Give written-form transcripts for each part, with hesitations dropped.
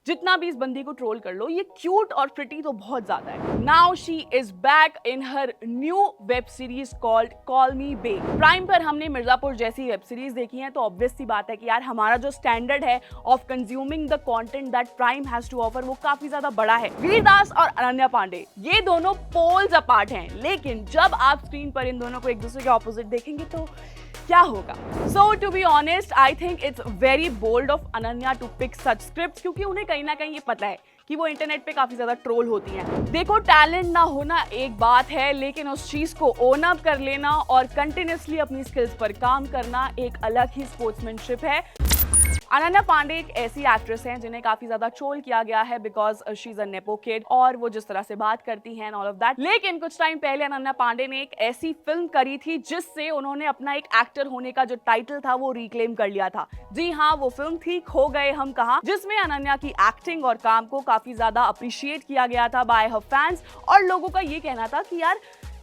जितना भी इस बंदी को ट्रोल कर लो, ये क्यूट और प्रिटी तो बहुत ज्यादा है। Now she is back in her new web series called call me Bae. Prime पर हमने मिर्जापुर जैसी वेब सीरीज देखी है, तो ऑब्वियस सी बात है कि यार हमारा जो स्टैंडर्ड है of consuming the content that Prime has to offer वो काफी ज्यादा बड़ा है। वीरदास और अनन्या पांडे ये दोनों पोल्स अपार्ट हैं, लेकिन जब आप स्क्रीन पर इन दोनों को एक दूसरे के ऑपोजिट देखेंगे तो क्या होगा। So to be honest, I think it's very bold of Ananya to pick such scripts, क्योंकि उन्हें कहीं ना कहीं ये पता है कि वो इंटरनेट पे काफी ज्यादा ट्रोल होती हैं। देखो, टैलेंट ना होना एक बात है, लेकिन उस चीज को ओन अप कर लेना और कंटिन्यूअसली अपनी स्किल्स पर काम करना एक अलग ही स्पोर्ट्समैनशिप है। अनन्या पांडे एक ऐसी एक्ट्रेस हैं जिन्हें काफी ज्यादा ट्रोल किया गया है because she is a nepo kid, और वो जिस तरह से बात करती हैं एंड ऑल ऑफ दैट। लेकिन कुछ टाइम पहले अनन्या पांडे ने एक ऐसी फिल्म करी थी जिससे उन्होंने अपना एक एक्टर होने का जो टाइटल था वो रिक्लेम कर लिया था। जी हाँ, वो फिल्म थी खो गए हम कहाँ, जिसमें अनन्या की एक्टिंग और काम को काफी ज्यादा अप्रिशिएट किया गया था बाय हर फैंस, और लोगों का ये कहना था कि यार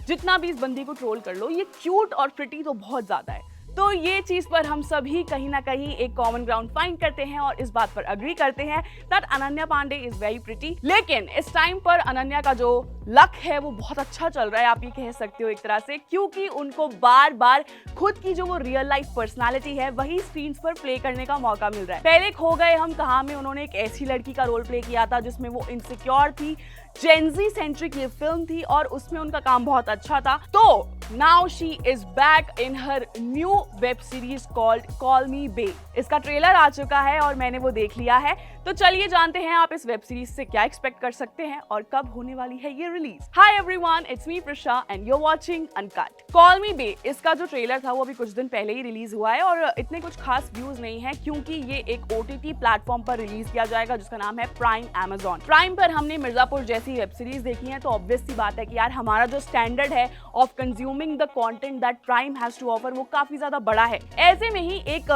जितना भी इस बंदी को ट्रोल कर लो, ये क्यूट और प्रिटी तो बहुत ज्यादा है। तो ये चीज पर हम सभी कहीं ना कहीं एक कॉमन ग्राउंड फाइंड करते हैं और इस बात पर अग्री करते हैं that Ananya Pandey is very pretty. लेकिन इस टाइम पर अनन्या का जो लक है वो बहुत अच्छा चल रहा है, आप ये कह सकते हो एक तरह से, क्योंकि उनको बार बार खुद की जो वो रियल लाइफ पर्सनालिटी है वही स्क्रीन पर प्ले करने का मौका मिल रहा है। पहले खो गए हम कहाँ में उन्होंने एक ऐसी लड़की का रोल प्ले किया था जिसमें वो इनसिक्योर थी, जेनजी सेंट्रिक ये फिल्म थी और उसमें उनका काम बहुत अच्छा था। तो now she is back in her new web series called call me bae. इसका ट्रेलर आ चुका है और मैंने वो देख लिया है, तो चलिए जानते हैं आप इस वेब सीरीज से क्या एक्सपेक्ट कर सकते हैं और कब होने वाली है ये release. Hi everyone, it's me Prasha and you are watching uncut. Call me bae, इसका जो ट्रेलर था वो अभी कुछ दिन पहले ही रिलीज हुआ है और इतने कुछ खास व्यूज नहीं है क्योंकि ये एक OTT प्लेटफॉर्म पर रिलीज किया जाएगा जिसका नाम है प्राइम अमेजॉन। प्राइम पर हमने मिर्जापुर जैसी वेब सीरीज देखी है, तो ऑब्वियस सी बात है कि यार हमारा जो स्टैंडर्ड है of consuming the content that Prime has to offer वो काफी ज्यादा बड़ा है। ऐसे में ही एक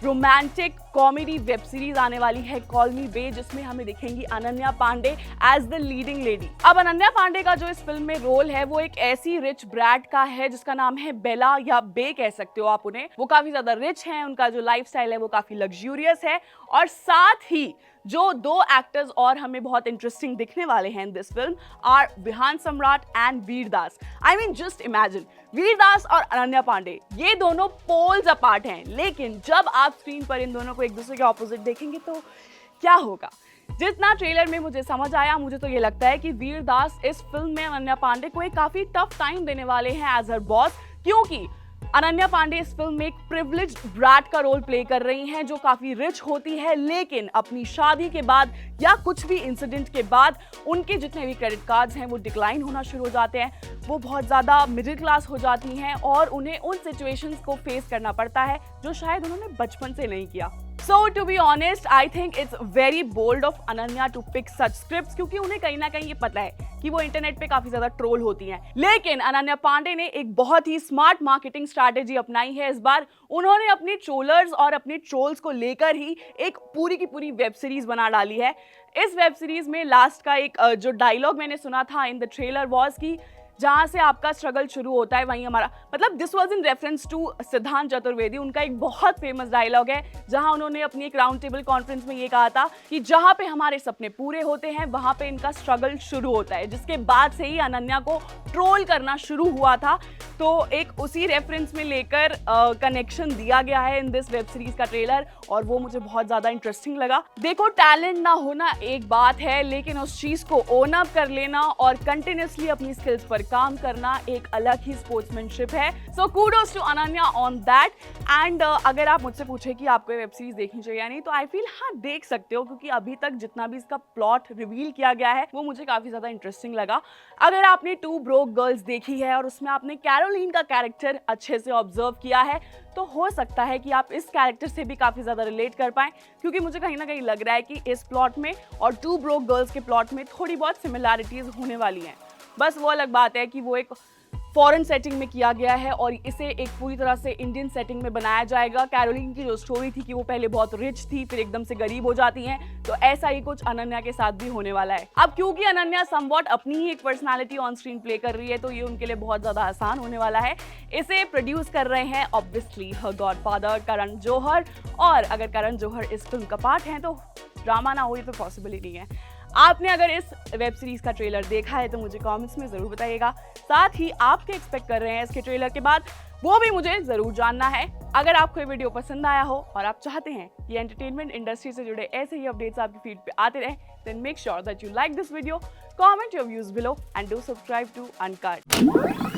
रोमांटिक कॉमेडी वेब सीरीज आने वाली है कॉल मी बे, जिसमें हमें दिखेंगी Ananya Pandey as the leading lady. अब अनन्या पांडे का जो इस फिल्म में रोल है वो एक ऐसी रिच ब्रैड का है जिसका नाम है बेला या बे कह सकते हो आप उन्हें। वो काफी ज्यादा रिच हैं, उनका जो लाइफस्टाइल है वो काफी लग्जूरियस है, और साथ ही जो दो एक्टर्स और हमें बहुत इंटरेस्टिंग दिखने वाले हैं in this film are Vihaan Samrat and Vir Das. I mean just imagine, Vir Das और अनन्या पांडे ये दोनों पोल्स अपार्ट हैं, लेकिन जब आप स्क्रीन पर इन दोनों को एक दूसरे के ऑपोजिट देखेंगे तो क्या होगा। जितना ट्रेलर में मुझे समझ आया, मुझे तो ये लगता है कि वीरदास इस फिल्म में अनन्या पांडे को एक काफी टफ टाइम देने वाले हैं एज हर बॉस, क्योंकि अनन्या पांडे इस फिल्म में एक प्रिविलेज्ड ब्रैट का रोल प्ले कर रही हैं जो काफी रिच होती है, लेकिन अपनी शादी के बाद या कुछ भी इंसिडेंट के बाद उनके जितने भी क्रेडिट कार्ड्स हैं वो डिक्लाइन होना शुरू हो जाते हैं। वो बहुत ज्यादा मिडिल क्लास हो जाती हैं और उन्हें उन सिचुएशंस को फेस करना पड़ता है जो शायद उन्होंने बचपन से नहीं किया। So to be honest, I think it's very bold of Ananya to pick such scripts, क्योंकि उन्हें कहीं ना कहीं ये पता है कि वो इंटरनेट पे काफी ज्यादा ट्रोल होती हैं। लेकिन अनन्या पांडे ने एक बहुत ही स्मार्ट मार्केटिंग स्ट्रैटेजी अपनाई है। इस बार उन्होंने अपने ट्रोलर्स और अपने ट्रोल्स को लेकर ही एक पूरी की पूरी वेब सीरीज बना डाली है। इस वेब सीरीज में लास्ट का एक जो डायलॉग मैंने सुना था इन द ट्रेलर वॉज कि जहां से आपका स्ट्रगल शुरू होता है वहीं हमारा, मतलब this was in reference to Siddhant Chaturvedi. उनका एक बहुत फेमस डायलॉग है जहां उन्होंने अपनी एक राउंड टेबल कॉन्फ्रेंस में ये कहा था कि जहां पे हमारे सपने पूरे होते हैं वहां पे इनका स्ट्रगल शुरू होता है, जिसके बाद से ही अनन्या को ट्रोल करना शुरू हुआ था। तो एक उसी रेफरेंस में लेकर कनेक्शन दिया गया है इन दिस वेब सीरीज का ट्रेलर, और वो मुझे बहुत ज्यादा इंटरेस्टिंग लगा। देखो, टैलेंट ना होना एक बात है, लेकिन उस चीज को ओन अप कर लेना और कंटिन्यूअसली अपनी स्किल्स पर काम करना एक अलग ही स्पोर्ट्समैनशिप है। So kudos to Ananya on that. And अगर आप मुझसे पूछे कि आपको वेब सीरीज देखनी चाहिए या नहीं, तो आई फील हाँ देख सकते हो, क्योंकि अभी तक जितना भी इसका प्लॉट रिवील किया गया है वो मुझे काफी ज्यादा इंटरेस्टिंग लगा। अगर आपने टू ब्रोक गर्ल्स देखी है और उसमें आपने कैरोलिन का कैरेक्टर अच्छे से ऑब्जर्व किया है, तो हो सकता है कि आप इस कैरेक्टर से भी काफी ज्यादा रिलेट कर पाएं, क्योंकि मुझे कहीं ना कहीं लग रहा है कि इस प्लॉट में और टू ब्रोक गर्ल्स के प्लॉट में थोड़ी बहुत सिमिलैरिटीज होने वाली हैं। बस वो अलग बात है कि वो एक फॉरेन सेटिंग में किया गया है और इसे एक पूरी तरह से इंडियन सेटिंग में बनाया जाएगा। कैरोलिन की जो स्टोरी थी कि वो पहले बहुत रिच थी फिर एकदम से गरीब हो जाती हैं, तो ऐसा ही कुछ अनन्या के साथ भी होने वाला है। अब क्योंकि अनन्या समवॉट अपनी ही एक पर्सनालिटी ऑन स्क्रीन प्ले कर रही है, तो ये उनके लिए बहुत ज्यादा आसान होने वाला है। इसे प्रोड्यूस कर रहे हैं ऑब्वियसली हर गॉडफादर करण जौहर, और अगर करण जौहर इस फिल्म का पार्ट हैं तो ड्रामा ना हो ये तो पॉसिबल ही नहीं है। आपने अगर इस वेब सीरीज का ट्रेलर देखा है तो मुझे कमेंट्स में ज़रूर बताइएगा। साथ ही आप क्या एक्सपेक्ट कर रहे हैं इसके ट्रेलर के बाद, वो भी मुझे ज़रूर जानना है। अगर आपको ये वीडियो पसंद आया हो और आप चाहते हैं कि एंटरटेनमेंट इंडस्ट्री से जुड़े ऐसे ही अपडेट्स आपकी फीड पे आते रहें, then make sure that you like this video, comment your views below and do subscribe to uncut.